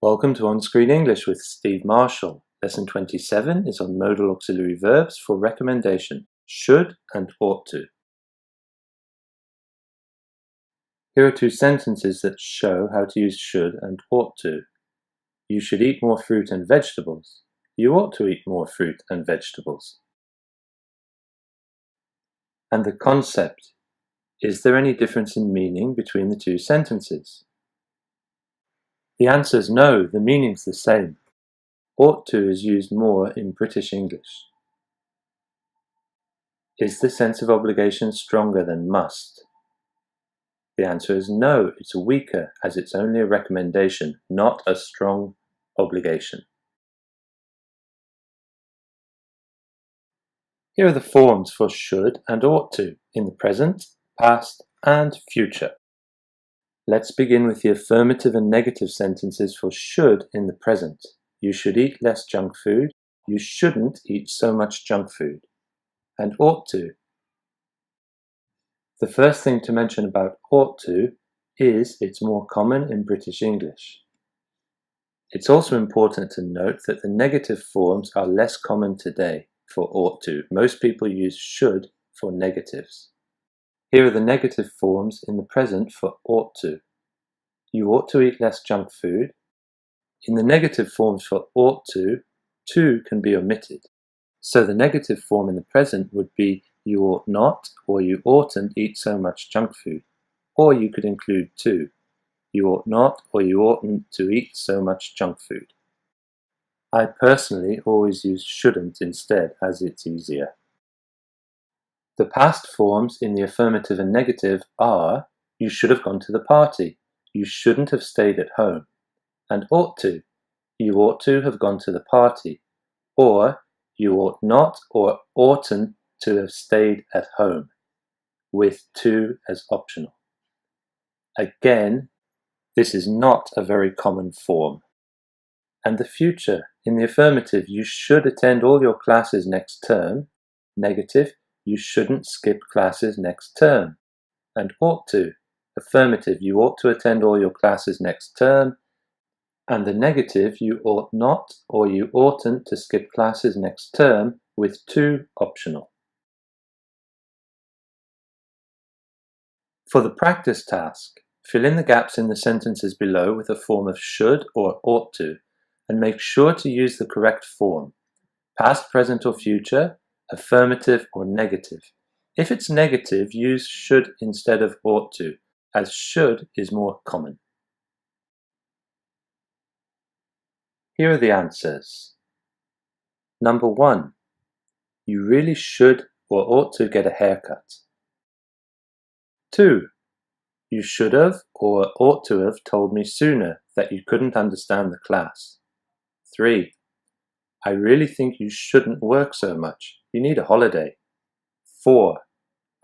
Welcome to OnScreen English with Steve Marshall. Lesson 27 is on modal auxiliary verbs for recommendation, should and ought to. Here are two sentences that show how to use should and ought to. You should eat more fruit and vegetables. You ought to eat more fruit and vegetables. And the concept. Is there any difference in meaning between the two sentences? The answer is no, the meaning's the same. Ought to is used more in British English. Is the sense of obligation stronger than must? The answer is no, it's weaker as it's only a recommendation, not a strong obligation. Here are the forms for should and ought to in the present, past and future. Let's begin with the affirmative and negative sentences for should in the present. You should eat less junk food. You shouldn't eat so much junk food. And ought to. The first thing to mention about ought to is it's more common in British English. It's also important to note that the negative forms are less common today for ought to. Most people use should for negatives. Here are the negative forms in the present for ought to. You ought to eat less junk food. In the negative forms for ought to can be omitted. So the negative form in the present would be you ought not or you oughtn't eat so much junk food. Or you could include to. You ought not or you oughtn't to eat so much junk food. I personally always use shouldn't instead as it's easier. The past forms in the affirmative and negative are you should have gone to the party, you shouldn't have stayed at home, and ought to, you ought to have gone to the party, or you ought not or oughtn't to have stayed at home, with to as optional. Again, this is not a very common form. And the future, in the affirmative, you should attend all your classes next term, negative, you shouldn't skip classes next term, and ought to, affirmative, you ought to attend all your classes next term, and the negative, you ought not or you oughtn't to skip classes next term, with to optional. For the practice task, fill in the gaps in the sentences below with a form of should or ought to, and make sure to use the correct form, past, present or future, affirmative or negative. If it's negative, use should instead of ought to, as should is more common. Here are the answers. Number 1. You really should or ought to get a haircut. 2. You should have or ought to have told me sooner that you couldn't understand the class. 3. I really think you shouldn't work so much. You need a holiday. 4.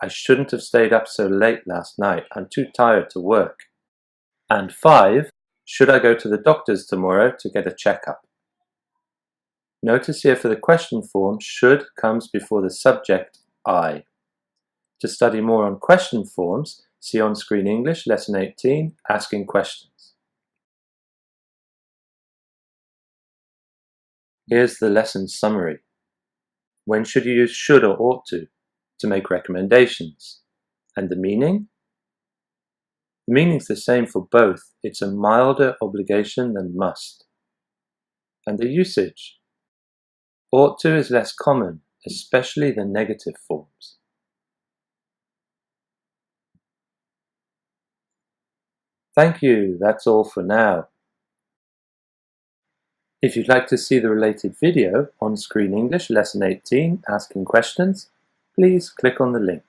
I shouldn't have stayed up so late last night. I'm too tired to work. And 5. Should I go to the doctor's tomorrow to get a checkup? Notice here for the question form, should comes before the subject I. To study more on question forms, see OnScreen English, Lesson 18, Asking Questions. Here's the lesson summary. When should you use should or ought to make recommendations? And the meaning? The meaning's the same for both. It's a milder obligation than must. And the usage? Ought to is less common, especially the negative forms. Thank you, that's all for now. If you'd like to see the related video, OnScreen English Lesson 18, Asking Questions, please click on the link.